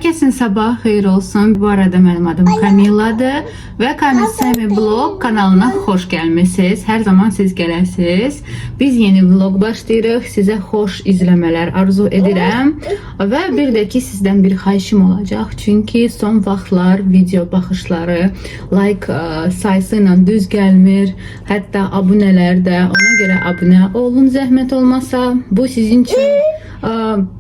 Herkesin sabah xeyir olsun. Bu arada mənim adım Kamiladır və Kamil Semi Vlog kanalına xoş gəlmisiniz. Hər zaman siz gələsiniz. Biz yeni vlog başlayırıq. Sizə xoş izləmələr arzu edirəm. Və bir də ki sizdən bir xahişim olacaq. Çünki son vaxtlar video baxışları like sayısı ilə düz gəlmir. Hətta abunələr də. Ona görə abunə olun zəhmət olmasa. Bu sizin üçün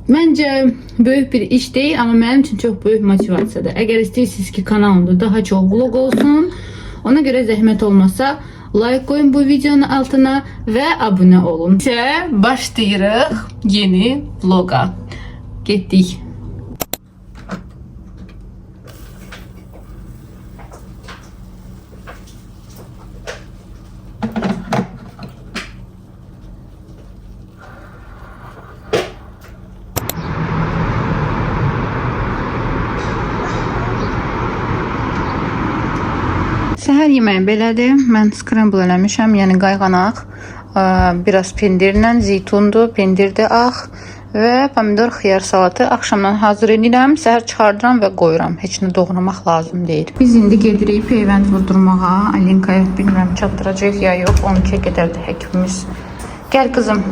məncə böyük bir iş deyil, amma mənim üçün çox böyük motivasiyadır. Əgər istəyirsiniz ki, kanalımda daha çox vlog olsun, ona görə zəhmət olmasa like qoyun bu videonun altına və abunə olun. Başlayırıq yeni vloga. Getdik. Səhər yeməyi belədir. Mən scramble eləmişəm, yəni qayğanaq, biraz pendirlə, zeytundur, pendirdir ağ və pomidor xiyar salatı axşamdan hazır edirəm. Səhər çıxardıram və qoyuram. Heç nə doğramaq lazım deyil. Biz indi gedirik peyvənd vurdurmağa. Alinkaya bilmirəm çatdıracaq ya yox. 12-yə qədərdir həkimimiz. Gəl qızım.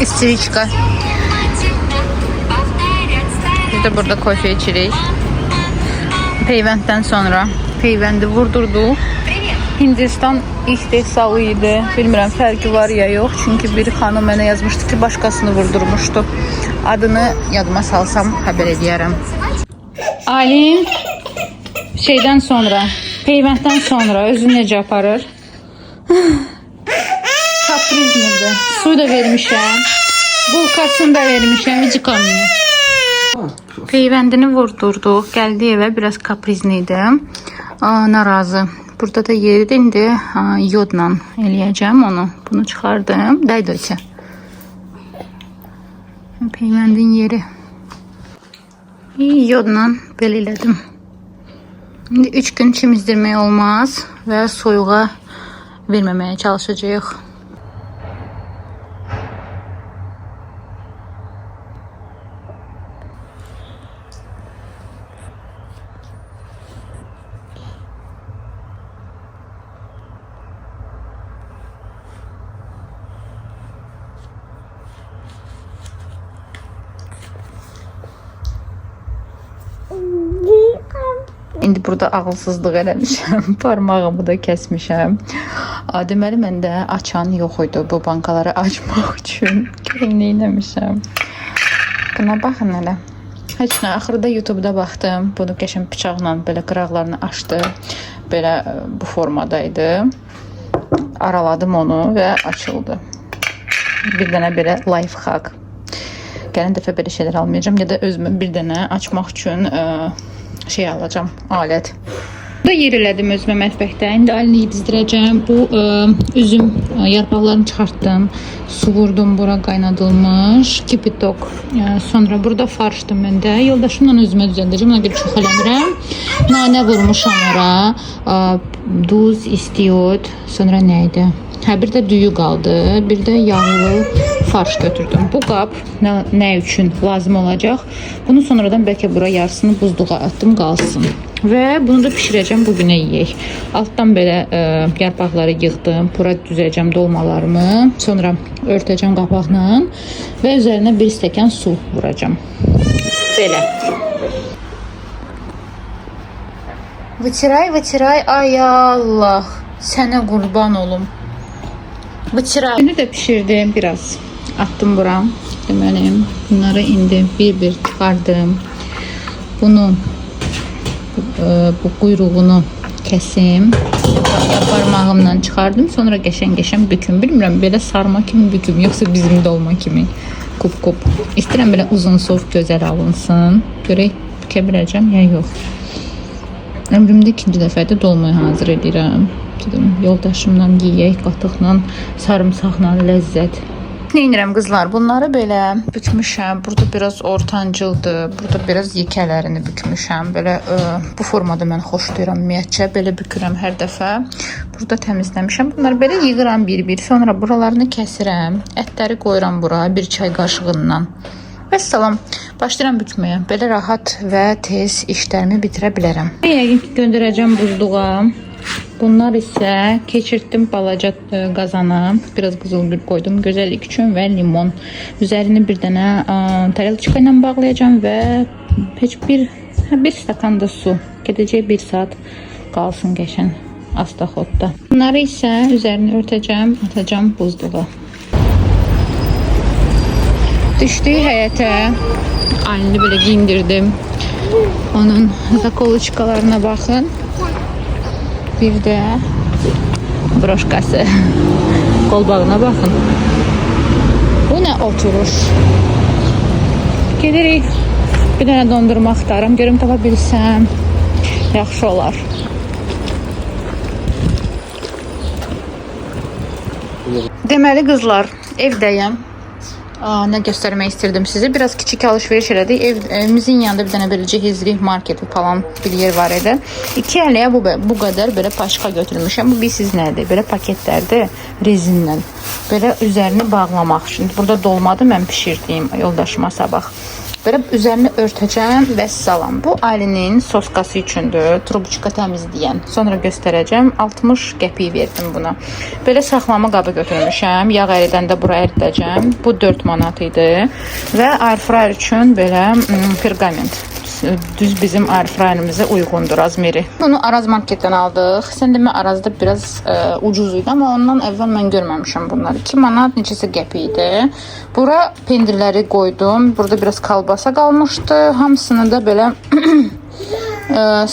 İstiviçka. Biz de burada kofe içirik. Peyvənddən sonra peyvəndi vurdurduq. Hindistan istehsalı idi. Bilmirəm fərqi var ya yox. Çünki bir xanım mənə yazmışdı ki, başqasını vurdurmuşdu. Adını yadıma salsam xəbər edərəm. Alim şeydən sonra, peyvənddən sonra özünü necə aparır? Kaprizlidir. Su da vermişəm. Bulkasını da vermişəm. Hiç yıkamıyor. Peyvəndini vurdurduq. Gəldi evə. Biraz kaprizli idi. Narazı. Burada da yeridir. İndi yodla eləyəcəm onu. Bunu çıxardım. Daydı içə. Peyvəndin yeri. Yodla belə elədim. İndi 3 gün çimizdirmək olmaz və soyuğa verməməyə çalışacağıq. İndi burada ağılsızlıq eləmişəm. Parmağımı da kəsmişəm. Deməli, məndə açan yox idi bu bankaları açmaq üçün. Görüm, neyləmişəm. Buna baxın elə. Heç nə, axırda YouTube'da baxdım. Bunu qəşəng bıçaqla belə qıraqlarını açdı. Belə bu formadaydı. Araladım onu və açıldı. Bir dənə belə life hack. Gələn dəfə belə şeylər almayacağım. Ya da özümə bir dənə açmaq üçün şey alacağım, alət. Burada yer elədim özümə mətbəxdə. İndi alini yedizdirəcəm. Bu üzüm yarpaqlarını çıxartdım. Su vurdum, bura qaynadılmış. Kipitok. Sonra burada farşdır məndə. Yoldaşımla özümə düzəldəcəm. Ona görə çox eləmirəm. Nanə vurmuşam ora. Duz, istiyot. Sonra nə idi? Bir də düyü qaldı. Bir də yağlı farş götürdüm. Bu qab nə üçün lazım olacaq? Bunu sonradan bəlkə bura yarısını buzluğa atdım, qalsın. Və bunu da pişirəcəm, bugünə yeyək. Altdan belə yarpaqları yığdım. Bura düzəcəm dolmalarımı. Sonra örtəcəm qapaqla və üzərinə bir stəkan su vuracam. Belə. Vıçıray, ay Allah. Sənə qurban olum. Vıçıray. Bunu da pişirdim biraz. Attım bura. Deməli, bunları indi bir çıxardım. Bunu bu quyruğunu kəsim. Ya parmağımla çıxardım, sonra qəşəng büküm. Bilmirəm, belə sarma kimi büküm, yoxsa bizim dolma kimi kup. İstəyirəm belə uzun sov gözəl alınsın. Görək bükə biləcəm ya yox. Ömrümdə ikinci dəfədir dolmayı hazır edirəm. Dedim, yoldaşımla yeyək, qatıqla, sarımsaqla ləzzət. Neyinirəm qızlar? Bunları belə bükmüşəm. Burada biraz ortancıldır. Burada biraz yekələrini bükmüşəm. Belə bu formada mən xoşlayıram ümumiyyətcə. Belə bükürəm hər dəfə. Burada təmizləmişəm. Bunları belə yığıram bir-bir. Sonra buralarını kəsirəm. Ətləri qoyuram bura bir çay qaşığından. Vəssalam. Başlayıram bükməyə. Belə rahat və tez işlərimi bitirə bilərəm. Yəqin ki, göndərəcəm buzluğa. Bunlar isə keçirtdim balaca qazana. Biraz qızılgül qoydum gözəllik üçün və limon. Üzərini bir dənə tarelçika ilə bağlayacağım və heç bir stakan da su. Gedəcək 1 saat qalsın qəşən astaxotda. Bunları isə üzərini örtəcəm, atacağım buzluğa. Düşdük həyətə. Aynını belə giyindirdim. Onun zakoloçkalarına baxın. Bir də broşkası. Qolbağına baxın. Bu nə oturuş? Gedirik. Bir dənə dondurma axtarım. Görüm tapa bilsəm. Yaxşı olar. Deməli qızlar, evdəyəm. Nə göstərmək istirdim sizə. Biraz kiçik alış-veriş elədik. Evimizin yanında bir dənə belə cihizlik marketi falan bir yer var idi. 2 ələyə bu qədər belə paşka götürmüşəm. Bu bilsiz nədir? Belə paketlərdir rezinlə. Belə üzərini bağlamaq üçün. Burada dolmadı mən pişirdiyim yoldaşıma sabah. Belə üzərini örtəcəm və salam. Bu Alinin soskası üçündür. Trubçika təmizləyən. Sonra göstərəcəm. 60 qəpik verdim buna. Belə saxlama qabı götürmüşəm. Yağ əridəndə bura əridəcəm. Bu 4 manat idi. Və airfryer üçün belə pergament. Düz bizim airfryerimize uyğundur razmeri. Bunu Araz marketdən aldıq. Sən demə Arazda biraz ucuz idi, amma ondan əvvəl mən görməmişəm bunları. 2 manat neçəsə qəpik idi. Bura pendirləri qoydum. Burada biraz kalbasa qalmışdı. Hamısını da belə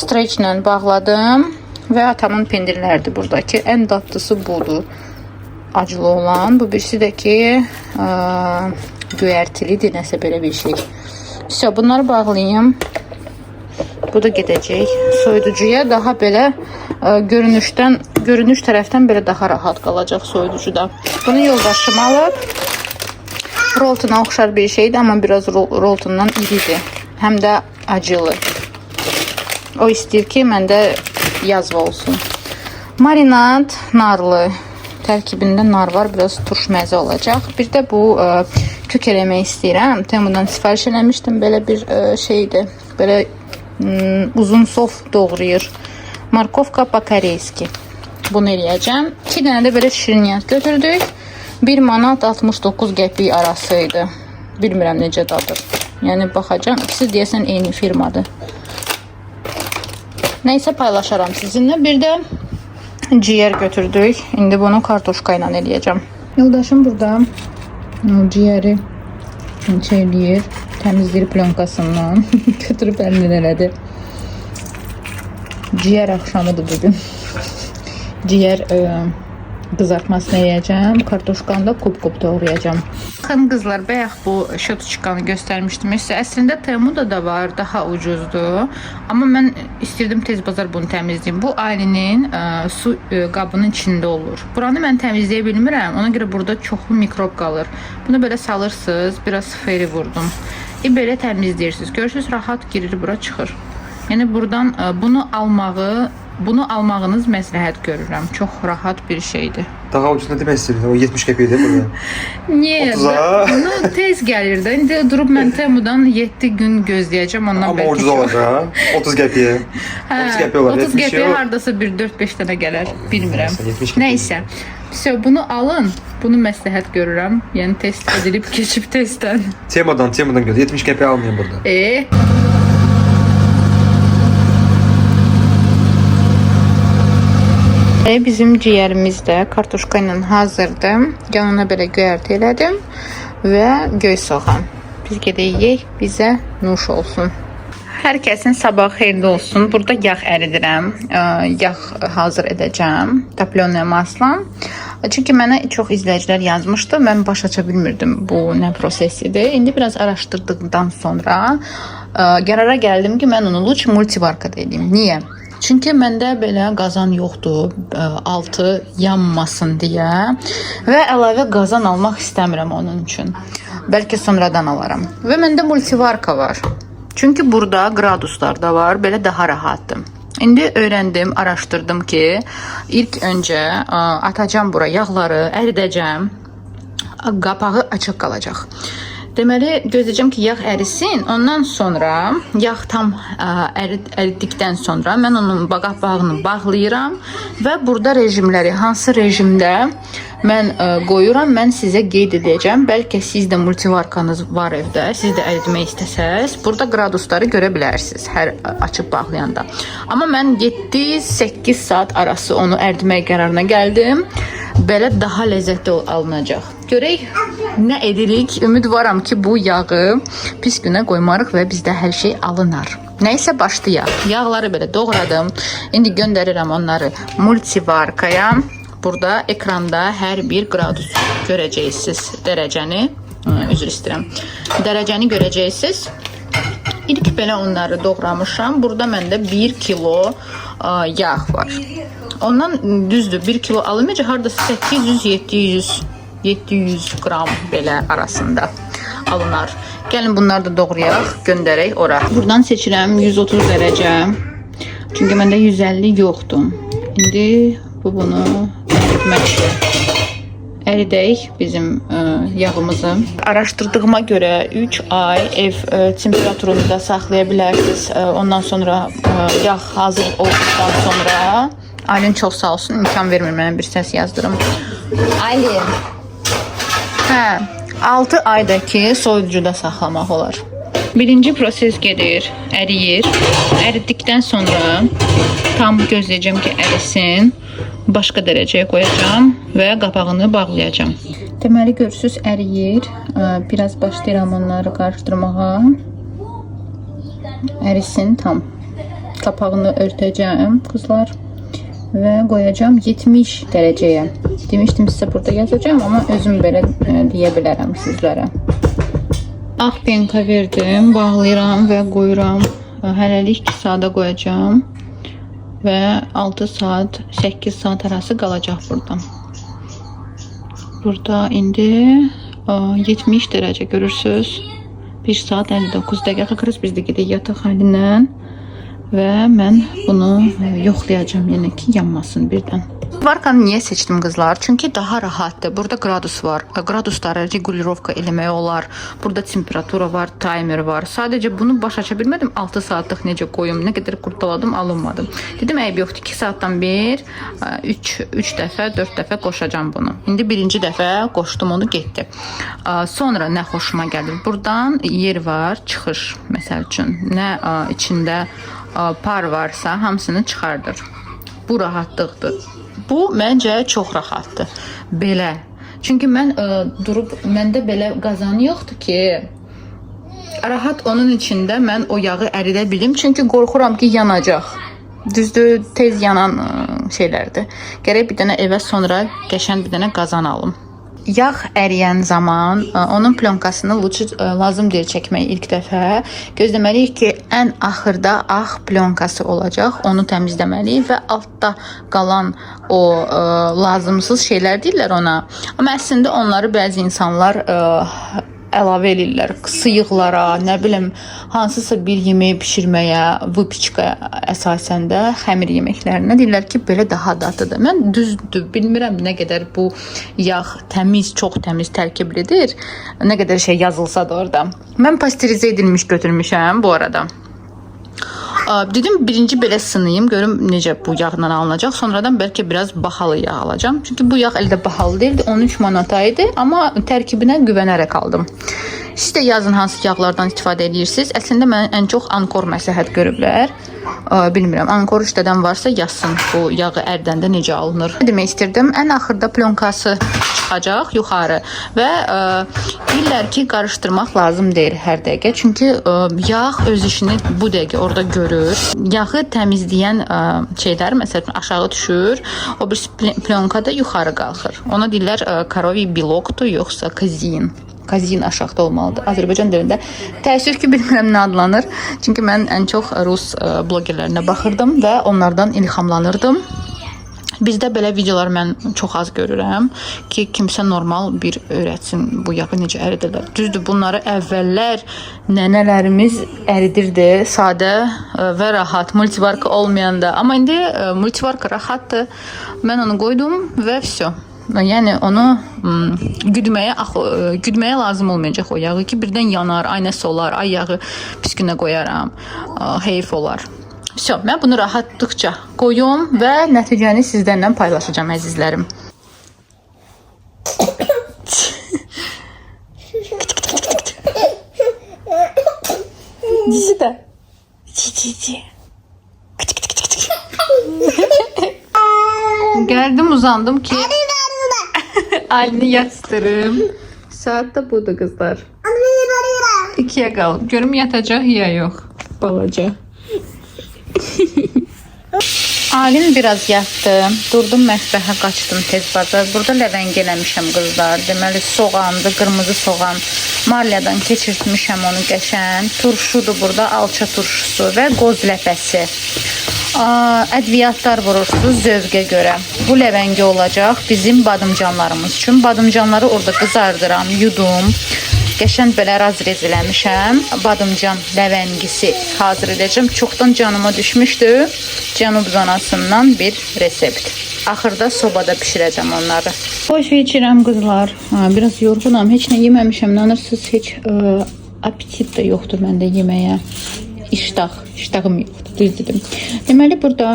streçlə bağladım və atamın pendirləridir buradakı. Ən dadlısı budur. Acılı olan. Bu birisi də ki göyərtilidir, nəsə belə bir şey. İşte bunları bağlayayım. Bu da gedəcək soyuducuya. Daha belə görünüş tərəfdən belə daha rahat qalacaq soyuducuda. Bunu yoldaşım alıb. Roltona oxşar bir şeydir, amma biraz roltondan iridir. Həm də acılı. O istəyir ki, məndə yazva olsun. Marinad narlı. Tərkibində nar var, biraz turş məzə olacaq. Bir də bu kök eləmək istəyirəm. Temudan sifariş eləmişdim. Belə bir şeydir. Belə uzun sof doğrayır. Markovka po-koreyski. Bunu eləyəcəm. 2 dənə də belə şirinyat götürdük. 1 manat 69 qəpik arasıydı. Bilmirəm necə dadır. Yəni baxacağım. İkisi deyəsən eyni firmadır. Nəysə paylaşaram sizinlə. Bir də ciyər götürdük. İndi bunu kartoşka ilə eləyəcəm. Yoldaşım burada ciyəri eləyir. Təmizləyir plonkasından. Götürüb əlindən elədi. Ciyər axşamıdır bugün. Ciyər qızartmasını yiyəcəm. Kartoşkanı da kup-kup doğrayacağım. Baxın qızlar, bayaq bu şotuçkanı göstərmişdim. Əslində Temuda da var, daha ucuzdur. Amma mən istirdim tez bazar bunu təmizləyim. Bu Alinin su qabının içində olur. Buranı mən təmizləyə bilmirəm. Ona görə burada çoxlu mikrob qalır. Bunu belə salırsınız. Biraz feri vurdum. Belə təmizləyirsiniz. Görürsünüz, rahat girir, bura çıxır. Yəni buradan bunu almağınız məsləhət görürəm. Çox rahat bir şeydir. Daha ucuz nə demək istəyirsiniz? O 70 qəpikdir burada. Niyə? 30-a. Bunu tez gəlir də. İndi durub mən Temudan 7 gün gözləyəcəm. Ondan amma ucuz olacaq. 30 qəpiyə. 30 qəpiyə olar. 30 qəpiyə hardasa bir 4-5 dənə gələr. Bilmirəm. Nəysə. Bunu alın. Bunu məsləhət görürəm. Yəni test edilib keçib testdən. Temudan göz. 70 qəpiyə almayın burada. Bizim ciyərimiz də kartoşka ilə hazırdır. Yanına belə göyərti elədim və göy soğan. Biz gedək yeyək, bizə nuş olsun. Hər kəsin sabahı xeyirli olsun. Burada yağ əridirəm. Yağ hazır edəcəm. Toplenное масло. Çünki mənə çox izləyicilər yazmışdı. Mən başa bilmirdim bu nə prosesidir. İndi biraz araşdırdıqdan sonra qərara gəldim ki, mən onu Luç multivarkada edeyim. Niyə? Çünki məndə belə qazan yoxdur, altı yanmasın deyə və əlavə qazan almaq istəmirəm onun üçün. Bəlkə sonradan alaram. Və məndə multivarka var. Çünki burada qraduslar da var, belə daha rahatdır. İndi öyrəndim, araşdırdım ki, ilk öncə atacağım bura yağları, əridəcəm, qapağı açıq qalacaq. Deməli, gözləyəcəm ki, yağ ərisin. Ondan sonra, yağ tam əridikdən sonra mən onun qapağını bağlayıram və burada rejimləri, hansı rejimdə mən qoyuram, mən sizə qeyd edəcəm. Bəlkə sizdə multivarkanız var evdə, siz də əritmək istəsəz, burada qradusları görə bilərsiniz hər açıb bağlayanda. Amma mən 7-8 saat arası onu əritmək qərarına gəldim. Belə daha ləzzətli alınacaq. Görək nə edirik. Ümid varam ki, bu yağı pis günə qoymarıq və bizdə hər şey alınar. Nəysə başlayaq. Yağları belə doğradım. İndi göndərirəm onları multivarkaya. Burada ekranda hər bir qradus görəcəksiniz dərəcəni. Üzr istəyirəm. Dərəcəni görəcəksiniz. İlk belə onları doğramışam. Burada məndə 1 kilo yağ var. Ondan düzdür 1 kilo alınmayacaq, hardasa 800-700 qram belə arasında alınar. Gəlin bunları da doğrayaq, göndərək ora. Buradan seçirəm 130 dərəcə. Çünki məndə 150 yoxdur. İndi bunu əritməkdir. Əridək bizim yağımızı. Araşdırdığıma görə 3 ay ev temperaturunda saxlaya bilərsiniz. Ondan sonra yağ hazır olduqdan sonra Aylin çox sağ olsun, imkan vermir mənə bir səs yazdırım. Aylin. 6 aydakı soyucuda saxlamaq olar. Birinci proses gedir, əriyir. Əridikdən sonra tam gözləyəcəm ki, ərisin. Başqa dərəcəyə qoyacağam və qapağını bağlayacağım. Deməli, görürsünüz, əriyir. Biraz başlayıram onları qarışdırmağa. Ərisin tam. Qapağını örtəcəm, qızlar. Və qoyacağım 70 dərəcəyə. Demişdim sizə burada yazacağım, amma özüm belə deyə bilərəm sizlərə. Ağ penka verdim, bağlayıram və qoyuram. Hələlik 2 saata qoyacağım. Və 6 saat, 8 saat arası qalacaq burada. Burada indi 70 dərəcə görürsünüz. 1 saat 59 dəqiqə qalırız, biz də gedək yataq halindən. Və mən bunu yoxlayacağım, yəni ki, yanmasın birdən. Varkanı niyə seçdim qızlar? Çünki daha rahatdır. Burada qradus var. Qradusları regulirovka eləmək olar. Burada temperatura var, timer var. Sadəcə bunu başa aça bilmədim. 6 saatlıq necə qoyum, nə qədər qurtaladım, alınmadım. Dedim, eyb yoxdur, 2 saatdan bir, 3 dəfə, 4 dəfə qoşacağım bunu. İndi birinci dəfə qoşdum, onu getdi. Sonra nə xoşuma gəlir? Buradan yer var, çıxış, məsəl üçün. Nə içində par varsa, hamısını çıxardır. Bu rahatlıqdır. Bu məncə çox rahatdır. Belə. Çünki mən durub, məndə belə qazan yoxdur ki, rahat onun içində mən o yağı əridə bilim. Çünki qorxuram ki, yanacaq. Düzdür, tez yanan şeylərdir. Gərək bir dənə evə sonra qəşən bir dənə qazan alım. Yağ əriyən zaman onun plonkasını lazım deyil çəkmək ilk dəfə. Gözləməliyik ki, ən axırda ağ plonkası olacaq. Onu təmizləməliyik və altda qalan o lazımsız şeylər deyirlər ona. Amma əslində onları bəzi insanlar əlavə edirlər sıyıqlara, nə bilim, hansısa bir yeməyi bişirməyə, выпечка əsasəndə xəmir yeməklərinə deyirlər ki, belə daha dadlıdır. Mən düzdür, bilmirəm nə qədər bu yağ təmiz, çox təmiz tərkiblidir, nə qədər şey yazılsa da orada. Mən pastörizə edilmiş götürmüşəm bu arada. Dedim, birinci belə sınayım, görüm necə bu yağla alınacaq. Sonradan bəlkə biraz bahalı yağ alacağım. Çünki bu yağ əldə bahalı deyildi, 13 manata idi, amma tərkibinə güvənərək aldım. Siz də yazın hansı yağlardan istifadə edirsiniz. Əslində mən ən çox Ankor məsləhət görüblər. Bilmirəm, Ankor işlədən varsa yazsın bu yağı ərdəndə necə alınır. Nə demək istirdim? Ən axırda plonkası çıxacaq yuxarı və deyirlər ki, qarışdırmaq lazım deyil hər dəqiqə. Çünki yağ öz işini bu dəqiqə orada görür. Yağı təmizləyən şeylər məsələn aşağı düşür, o bir plonkada yuxarı qalxır. Ona deyirlər karovi bilokdur yoxsa kazein. Kazein aşağıda olmalıdır. Azərbaycan dilində təəssüf ki, bilmirəm nə adlanır. Çünki mən ən çox rus blogerlərinə baxırdım və onlardan ilhamlanırdım. Bizdə belə videolar mən çox az görürəm ki, kimsə normal bir öyrətsin bu yağı necə əridirlər. Düzdür, bunları əvvəllər nənələrimiz əridirdi, sadə və rahat, multivarka olmayanda. Amma indi multivarka rahatdır. Mən onu qoydum və vəsə. Yəni onu güdməyə lazım olmayacaq o yağı ki, birdən yanar, ay nəsə olar, ay yağı pis günə qoyaram, heyf olar. Vəsə, mən bunu rahatlıqca qoyum və nəticəni sizlərlə paylaşacağım əzizlərim. Cici də. Cici. Gəldim, uzandım ki Alini yatırım. Saat da budur kızlar. 2'ye qalıb. Görüm yatacaq ya yox. Balaca. Alin biraz yatdı. Durdum mətbəxə qaçdım tez bazar. Burada ləvəng eləmişəm qızlar. Deməli soğandı, qırmızı soğan. Marliyadan keçirtmişəm onu qəşən. Turşudur burada, alça turşusu və qoz ləpəsi. Ədviyyatlar vurursunuz zövqə görə. Bu ləvəngi olacaq bizim badımcanlarımız üçün. Badımcanları orada qızardıram, yudum. Qəşəng belə razrez eləmişəm. Badımcan ləvəngisi hazır edəcəm. Çoxdan canıma düşmüşdü. Cənub zonasından bir resept. Axırda sobada pişirəcəm onları. Boş içirəm qızlar. Biraz yorğunam. Heç nə yeməmişəm. Nanırsız heç apetit də yoxdur məndə yeməyə. İştahım yoxdur. Düz dedim. Deməli burada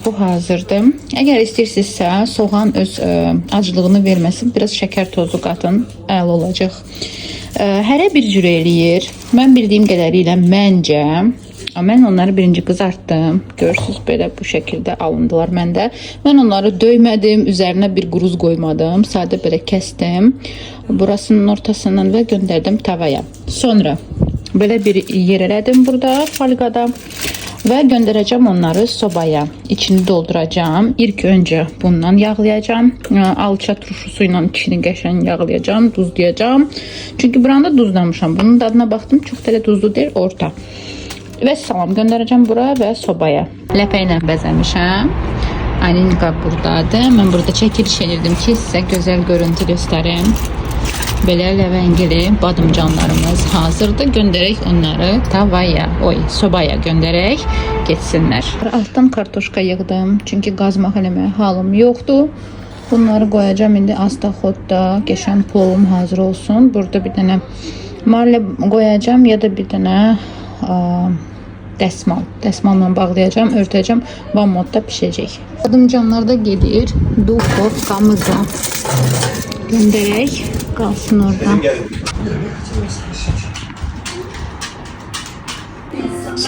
bu hazırdır. Əgər istəyirsinizsə soğan öz acılığını verməsin, biraz şəkər tozu qatın, əla olacaq. Hərə bir cür eləyir. Mən bildiyim qədərilə məncə mən onları birinci qızartdım. Görürsüz belə bu şəkildə alındılar məndə. Mən onları döymədim, üzərinə bir quruz qoymadım. Sadə belə kəsdim. Burasının ortasından və göndərdim tavaya. Sonra belə bir yer elədim burada folqada və göndərəcəm onları sobaya. İçini dolduracağım. İlk öncə bundan yağlayacağım. Alça turşusu ilə içini qəşəng yağlayacağım, duzlayacağım. Çünki buranda duzlamışam. Bunun dadına baxdım, çox da duzlu deyil, orta. Və salam göndərəcəm bura və sobaya. Ləpə ilə bəzəmişəm. Alinka buradadır. Mən burada çəkiliş edirdim ki, sizə gözəl görüntü göstərim. Belə ləvəngili badımcanlarımız hazırdır. Göndərək onları tavaya, sobaya göndərək geçsinlər. Altdan kartoşka yığdım. Çünki qazmaq eləməyə halım yoxdur. Bunları qoyacağım indi astaxodda. Qəşəng plovum hazır olsun. Burada bir dənə marlə qoyacağım ya da bir dənə dəsmal. Dəsmalla bağlayacağım, örtəcəm. Van modda pişəcək. Badımcanlar da gedir. Dufovkamıza göndərək. Qalsın orada.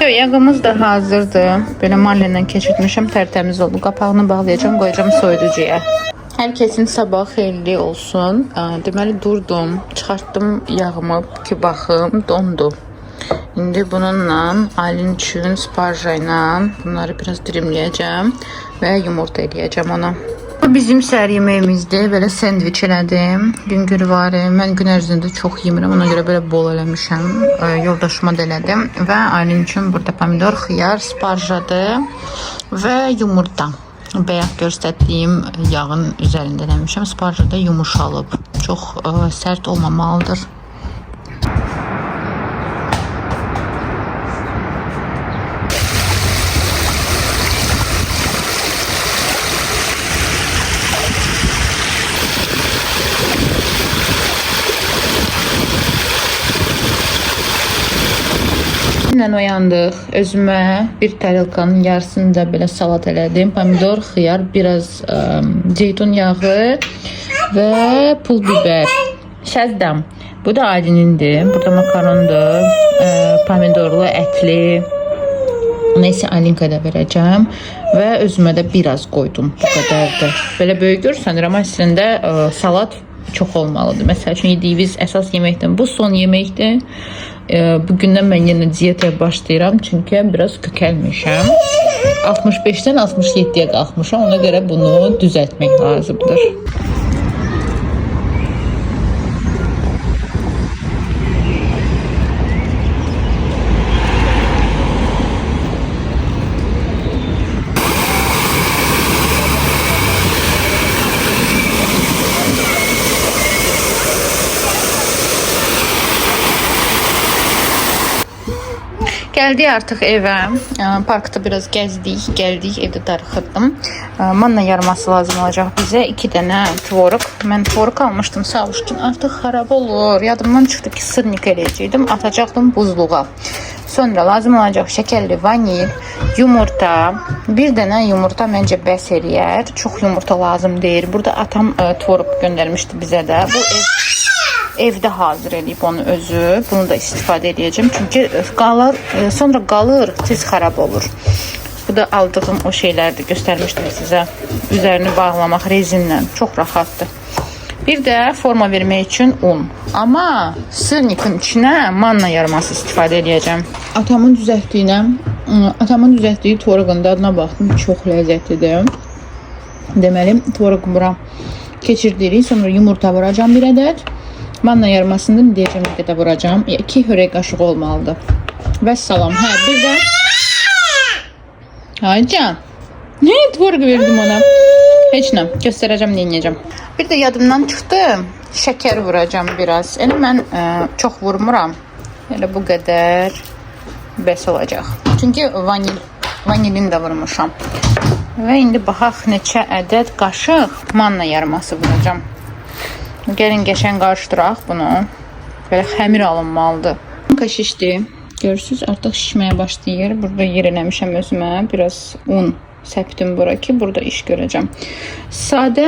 Yağımız da hazırdır. Belə marlenden keçirtmişəm, tərtəmiz oldu. Qapağını bağlayacağım, qoyacağım soyuducuya. Hər kəsin sabahı xeyirli olsun. Deməli durdum, çıxartdım yağımı ki baxım, dondu. İndi bununla Alin üçün sparja ilə bunları biraz dilimləyəcəm və yumurta eləyəcəm ona. Bu bizim səhər yeməyimizdir. Belə sendviç elədim. Güngür var. Mən gün ərzində çox yemirəm. Ona görə belə bol eləmişəm. Yoldaşıma da elədim. Və Alin üçün burada pomidor, xiyar, sparjadır və yumurta. Bayaq göstərdiyim yağın üzərində eləmişəm. Sparjada yumuşalıb. Çox sərt olmamalıdır. Mən oyandıq. Özümə bir tarelkanın yarısını da belə salat elədim. Pomidor, xiyar, biraz zeytun yağı və pul biber. Şəzdəm. Bu da Aylin'indir. Burada makarondur, pomidorlu, ətli. Neyse Aylinka'ya da verəcəm və özümə də biraz qoydum. Bu qədərdir. Belə böyük görürsən, amma əslində salat çox olmalıdır. Məsəl üçün yediyimiz əsas yeməkdən bu son yeməkdir. Bugündən mən yenə diyetə başlayıram çünki biraz kökəlmişəm. 65-dən 67-yə qalxmışam. Ona görə bunu düzəltmək lazımdır. Gəldik artıq evə. Parkda biraz gəzdik, gəldik, evdə darıxırdım. Manna yarması lazım olacaq bizə. 2 dənə tvorog. Mən tvorog almışdım, savuşdum. Artıq xarab olur. Yadımdan çıxdı ki, sırnik eləyəcəkdim. Atacaqdım buzluğa. Sonra lazım olacaq şəkərli vanil, yumurta. Bir dənə yumurta məncə bəs eləyər. Çox yumurta lazım deyil. Burada atam tvorog göndərmişdi bizə də. Bu evdə hazır edib onu özü. Bunu da istifadə edəcəm. Çünki sonra qalır, tez xarab olur. Bu da aldığım o şeylərdir. Göstərmişdim sizə. Üzerini bağlamaq rezinlə. Çox rahatdır. Bir də forma vermək üçün un. Amma sırnikin içinə manna yarması istifadə edəcəm. Atamın düzəltdiyi tvorogun dadına baxdım. Çox ləzzətlidir. Deməli, tvorogum bura keçirdirik. Sonra yumurta vuracam bir ədəd. Manna yarmasını deyəcəm bir qədər vuracam. 2 hörək qaşığı olmalıdır. Və salam. Hə, bir də Aycan. Nə tvorog verdim ona? Heç nə. Göstərəcəm, nə edəcəm. Bir də yadımdan çıxdı. Şəkər vuracam biraz. Elə mən çox vurmuram. Elə bu qədər bəs olacaq. Çünki vanilin də vurmuşam. Və indi baxaq neçə ədəd qaşıq manna yarması vuracam. Gəlin qəşəng qarışdıraq bunu. Belə xəmir alınmalıdır. Şişdi. Görürsünüz, artıq şişməyə başlayır. Burada yer eləmişəm özümə. Biraz un səpdim bura ki, burada iş görəcəm. Sadə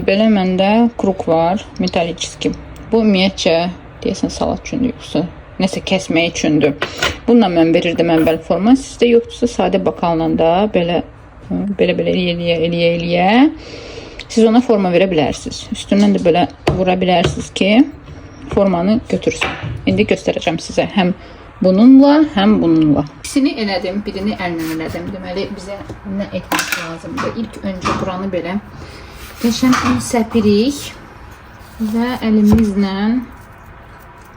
belə məndə kruk var. Metaliçki. Bu ümumiyyətcə deyəsən salat üçündür yoxsa nəsə kəsmək üçündür. Bununla mən verirdim əvvəl forma. Sizdə yoxdursa sadə bakalla da belə eləyə siz ona forma verə bilərsiniz. Üstündən də belə vura bilərsiniz ki, formanı götürsün. İndi göstərəcəm sizə həm bununla, həm bununla. İkisini elədim, birini əllə elədim. Deməli, bizə nə etmək lazımdır? İlk öncə buranı belə qəşəng səpirik və əlimizlə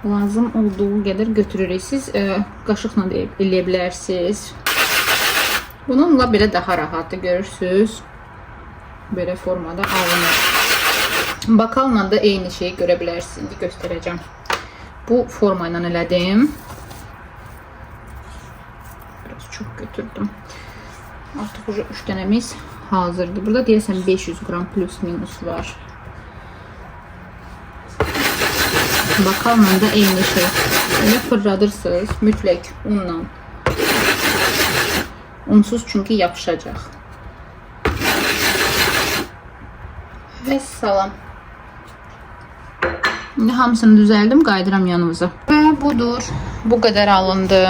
lazım olduğu qədər götürürük. Siz qaşıqla da eləyə bilərsiniz. Bununla belə daha rahatdır, görürsünüz. Belə formada alınır. Bakalla da eyni şeyi görə bilərsiniz. İndi göstərəcəm. Bu forma ilə elədim. Biraz çox götürdüm. Artıq 3 dənəmiz hazırdır. Burada deyəsən 500 qram plus minus var. Bakalla da eyni şey. Elə fırladırsınız. Mütləq unla. Unsuz çünki yapışacaq. Və salam. İndi hamısını düzəldim, qaydıram yanımıza. Və budur. Bu qədər alındı.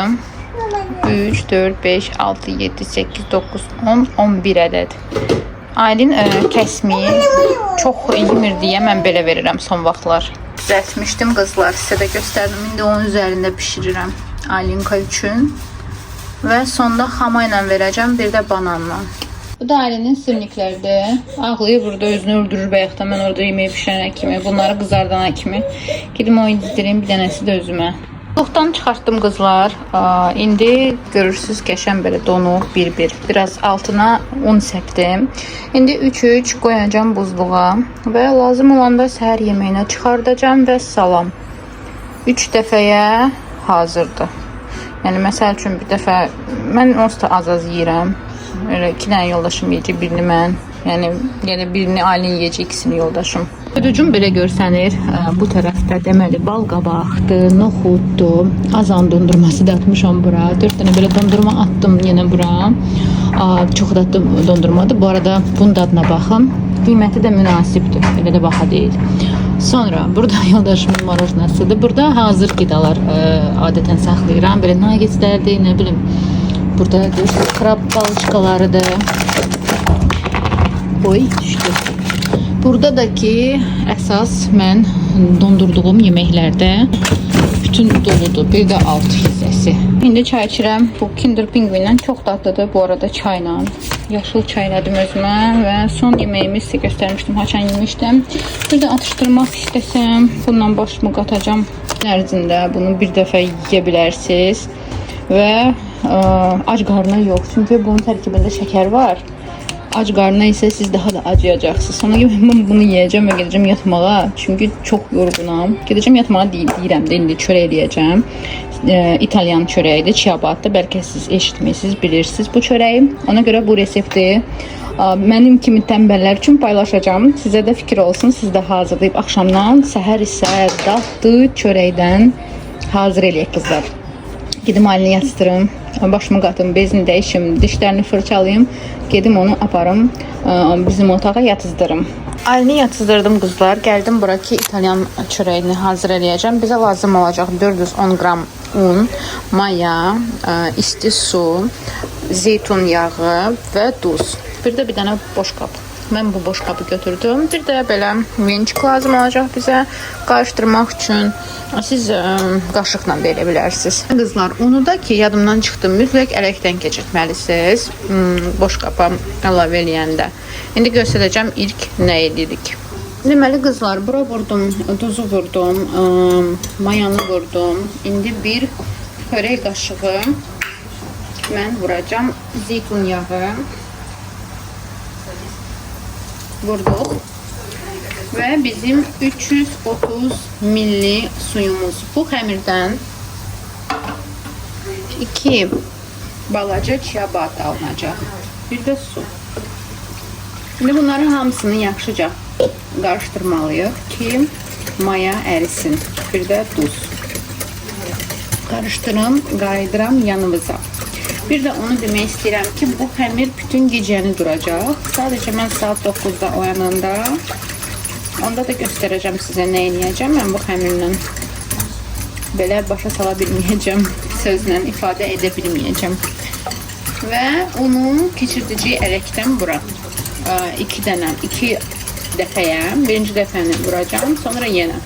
3, 4, 5, 6, 7, 8, 9, 10, 11 ədəd. Aylin kəsməyi çox yemir deyə mən belə verirəm son vaxtlar. Düzəltmişdim qızlar, sizə də göstərdim. İndi onun üzərində pişirirəm Aylinka üçün. Və sonda xama ilə verəcəm, bir də bananla. Bu da Aylinin sırniklərdir. Ağlayır burada, özünü öldürür bayaq da mən orada yeməyi pişirənə kimi, bunları qızardana kimi. Gedim o izdireyim, bir dənəsi də özümə. Buzluqdan çıxartdım qızlar. İndi görürsünüz qəşəng belə donub bir-bir. Biraz altına un səpdim. İndi 3-3 qoyacağım buzluğa və lazım olanda səhər yeməyinə çıxardacağım və salam. 3 dəfəyə hazırdır. Yəni məsəl üçün bir dəfə mən onsuz da az-az yeyirəm. Öyle 2 dənə yoldaşım yeyəcək, birini mən. Yəni birini Aylin yeyəcək, ikisini yoldaşım. Ödücüm belə görsənir. Bu tərəfdə deməli bal qabaqdır, noxuddur. Azan dondurması da atmışam bura. 4 dənə belə dondurma attım yenə bura. Çox dadlı dondurmadır. Bu arada bunun dadına baxın. Qiyməti də münasibdir. Elə də baha deyil. Sonra burada yoldaşımın marojnasıdır. Burada hazır qidalar adətən saxlayıram. Belə nuggetlərdir, nə bilim. Burada görürsünüz krab balışqalarıdır. Oy, düşdü. Burada da ki əsas mən dondurduğum yeməklərdə bütün doludur. Bir də alt hissəsi. İndi çay içirəm. Bu Kinder Penguin'dən çox dadlıdır. Bu arada çayla. Yaşıl çay elədim özümə və son yeməyimi sizə göstərmişdim. Haçan yemişdim. Bir də atışdırmaq istəsəm, bundan başımı qatacam. Ərzində bunu bir dəfə yeyə bilərsiniz və ac qarnına yox. Çünki bunun tərkibində şəkər var. Ac qarnına isə siz daha da acıyacaqsınız. Sonra mən bunu yeyəcəm və gedəcəm yatmağa. Çünki çox yorğunam. Gedəcəm yatmağa deyirəm də indi çörək eləyəcəm. İtalyan çörəyidir, ciabatta. Bəlkə siz eşitmirsiniz, bilirsiniz bu çörəyi. Ona görə bu resepti mənim kimi tənbəllər üçün paylaşacağım. Sizə də fikir olsun, siz də hazırlayıb axşamdan, səhər isə dadlı çörəkdən hazır eləyək qızlar. Gedim Alini yatırım, başımı qatım, bezini dəyişim, dişlərini fırçalayım, gedim onu aparım, bizim otağa yatızdırım. Alini yatızdırdım qızlar, gəldim bura ki İtalyan çörəyini hazır eləyəcəm. Bizə lazım olacaq 410 qram un, maya, isti su, zeytun yağı və duz. Bir də bir dənə boş qab. Mən bu boş qabı götürdüm. Bir də belə vençik lazım olacaq bizə qarışdırmaq üçün. Siz qaşıqla da elə bilərsiniz. Qızlar, unu da ki yadımdan çıxdı, mütləq ələkdən keçirtməlisiniz. Boş qaba əlavə eləyəndə. İndi göstərəcəm ilk nə edirik. Deməli qızlar, bura vurdum, duzu vurdum, mayanı vurdum. İndi bir xörək qaşığı mən vuracam zeytun yağı. Vurduq və bizim 330 milli suyumuz. Bu xəmirdən 2 balaca ciabatta alınacaq. Bir də su. Şimdi bunların hamısını yaxşıca qarışdırmalıyıq ki maya ərisin. Bir də duz. Qarışdırım, qaydıram yanımıza. Bir də onu demək istəyirəm ki, bu xəmir bütün gecəni duracaq. Sadəcə mən saat 9-da oyananda, onda da göstərəcəm sizə nə eləyəcəm. Mən bu xəmirlə belə başa sala bilməyəcəm, sözlə ifadə edə bilməyəcəm. Və onu keçirdici ələkdən bura. 2 dəfəyə, birinci dəfəni vuracam, sonra yenə.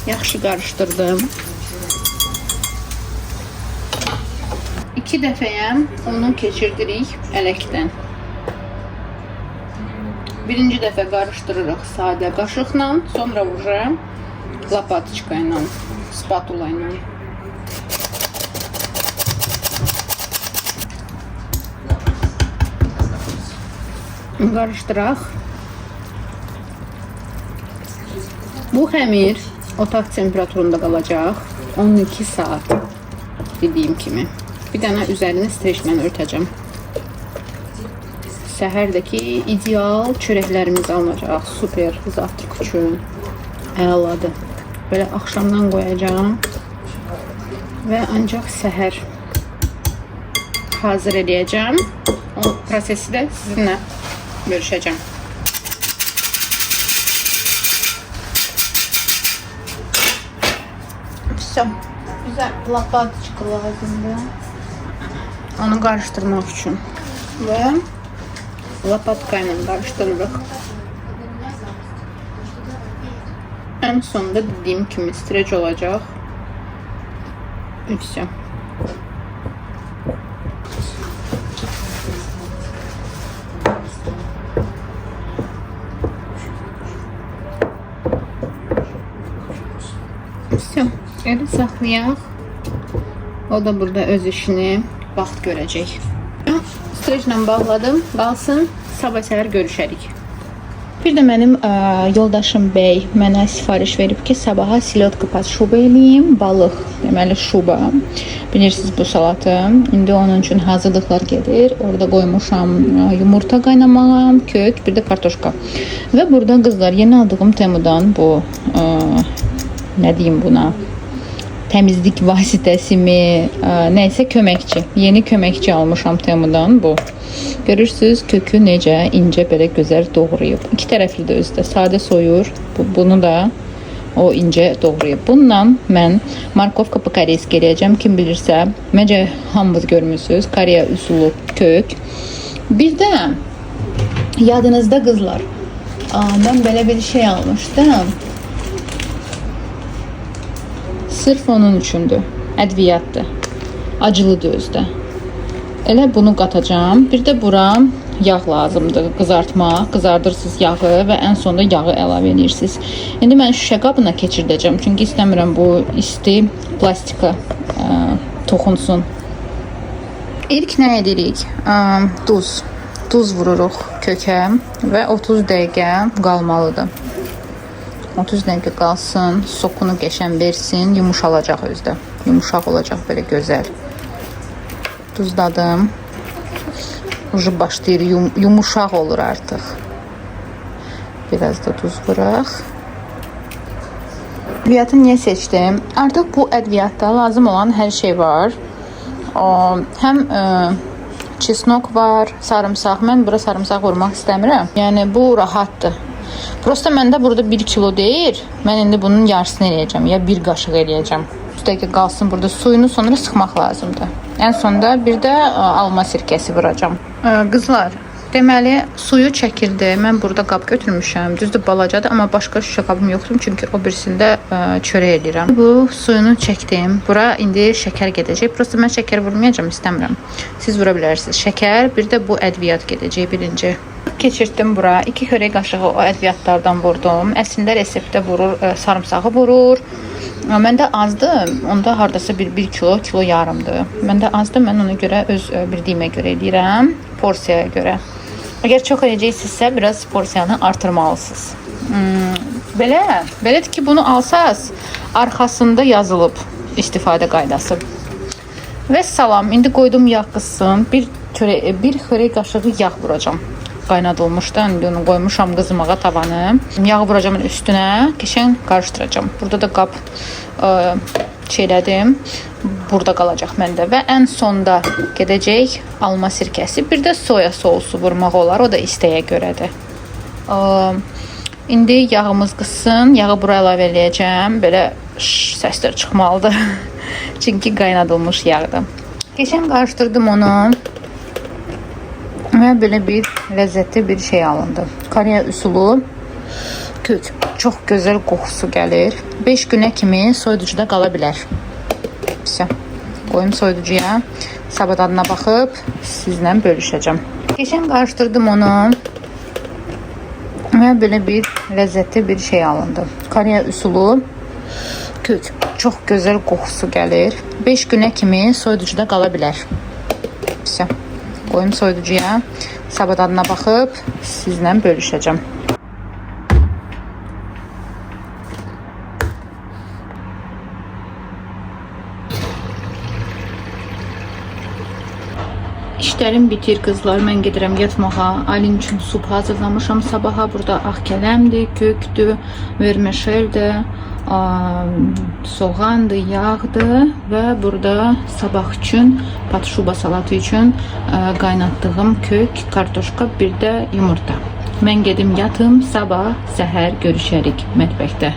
Yaxşı qarışdırdım. 2 dəfəyə onu keçirdirik ələkdən. Birinci dəfə qarışdırırıq sadə qaşıqla, sonra vuracam lapatiçka ilə, spatula ilə. Qarışdıraq. Bu xəmir otaq temperaturunda qalacaq 12 saat dediyim kimi. Bir dənə üzərini streçlə örtəcəm. Səhərdəki ideal çörəklərimiz alınacaq. Super, zavtraq üçün əladır. Belə axşamdan qoyacağım və ancaq səhər hazır eləyəcəm. O prosesi də sizinlə görüşəcəm. Все. Güzel lapatiçka lazımdır. Onu qarışdırmaq üçün və lapatka ilə qarışdırırıq. Ən sonunda dediyim kimi streç olacaq. Все. Все. Elə saxlayaq. O da burada öz işini vaxt görəcək. Streçlə bağladım. Qalsın. Sabah səhər görüşərik. Bir də mənim yoldaşım bəy mənə sifariş verib ki, sabaha silotka pat şuba eləyim. Balıq, deməli şuba. Bilirsiniz bu salatı. İndi onun üçün hazırlıqlar gedir. Orada qoymuşam yumurta qaynamağa, kök, bir də kartoşka. Və burada qızlar yeni aldığım Temu'dan bu nə deyim buna? təmizlik vasitəsi mi, nəysə köməkçi. Yeni köməkçi almışam Temudan bu. Görürsüz kökü necə incə belə gözəl doğrayıb. İki tərəfli də özdə sadə soyur. Bunu da o incə doğrayıb. Bundan mən markovka po-koreyski eləyəcəm. Kim bilirsə, məncə hamınız görmüsünüz. Koreya üsulu kök. Bir də yadınızda qızlar, mən belə bir şey almışdım. Sırf onun üçündür. Ədviyyatdır. Acılıdır özdə. Elə bunu qatacağım. Bir də bura yağ lazımdır qızartma. Qızardırsınız yağı və ən sonda yağı əlavə edirsiniz. İndi mən şüşə qabına keçirdəcəm. Çünki istəmirəm bu isti plastika toxunsun. İlk nə edirik? Duz. Duz vururuq kökə və 30 dəqiqə qalmalıdır. 30 dəqiqə qalsın, sokunu qəşən versin, yumuşalacaq özdə. Yumuşaq olacaq belə gözəl. Duzladım. Ucu başlayır, yumuşaq olur artıq. Biraz da duz vuraq. Ədviyyatı niyə seçdim? Artıq bu ədviyyatda lazım olan hər şey var. Həm çesnok var, sarımsaq. Mən bura sarımsaq vurmaq istəmirəm. Yəni bu rahatdır. Prosta məndə burada 1 kilo deyir. Mən indi bunun yarısını eləyəcəm. Ya 1 qaşıq eləyəcəm. Üstəki qalsın burada. Suyunu sonra sıxmaq lazımdır. Ən sonda bir də alma sirkəsi vuracam. Qızlar, deməli suyu çəkildi. Mən burada qab götürmüşəm. Düzdür balacadır, amma başqa şüşə qabım yoxdur. Çünki o birisində çörək eləyirəm. Bu suyunu çəkdim. Bura indi şəkər gedəcək. Prosta mən şəkər vurmayacağam, istəmirəm. Siz vura bilərsiniz. Şəkər, bir də bu ədviyyat gedəcək birinci. Keçirtdim bura. 2 xörək qaşığı o ədviyyatlardan vurdum. Əslində reseptdə vurur, sarımsağı vurur. Məndə azdır. Onda hardasa 1 kilo yarımdır. Məndə azdır. Mən ona görə öz bildiyimə görə eləyirəm. Porsiyaya görə. Əgər çox eləyəcəksinizsə, biraz porsiyanı artırmalısınız. Belədir ki, bunu alsaz, arxasında yazılıb istifadə qaydası. Və salam. İndi qoydum yağ qızsın. Bir xörək qaşığı yağ vuracam. Qaynadılmışdı. İndi onu qoymuşam qızmağa tavanı. Yağı vuracam üstünə, keçən qarışdıracam. Burada da qab şeylədim. Burada qalacaq məndə və ən sonda gedəcək alma sirkəsi. Bir də soya sousu vurmaq olar. O da istəyə görədir. İndi yağımız qızsın. Yağı bura əlavə eləyəcəm. Belə səslər çıxmalıdır. Çünki qaynadılmış yağdır. Keçən qarışdırdım onu. Və belə bir ləzzətli bir şey alındı. Koreya üsulu kök. Çox gözəl qoxusu gəlir. 5 günə kimi soyuducuda qala bilər. Qoyum soyuducuya. Sabah dadına baxıb sizlə bölüşəcəm. Keçən qarışdırdım onu. Və belə bir ləzzətli bir şey alındı. Koreya üsulu kök. Çox gözəl qoxusu gəlir. 5 günə kimi soyuducuda qala bilər. Qoyum soyuducuya. Sabah dadına baxıb sizlə bölüşəcəm. İşlərim bitir qızlar. Mən gedirəm yatmağa. Aylin üçün sup hazırlamışam sabaha. Burada ağ kələmdir, kökdür, vermeşeldir, soğandır, yağdır və burada sabah üçün patşuba salatı üçün qaynatdığım kök, kartoşka, bir də yumurta. Mən gedim yatım, sabah səhər görüşərik mətbəxdə.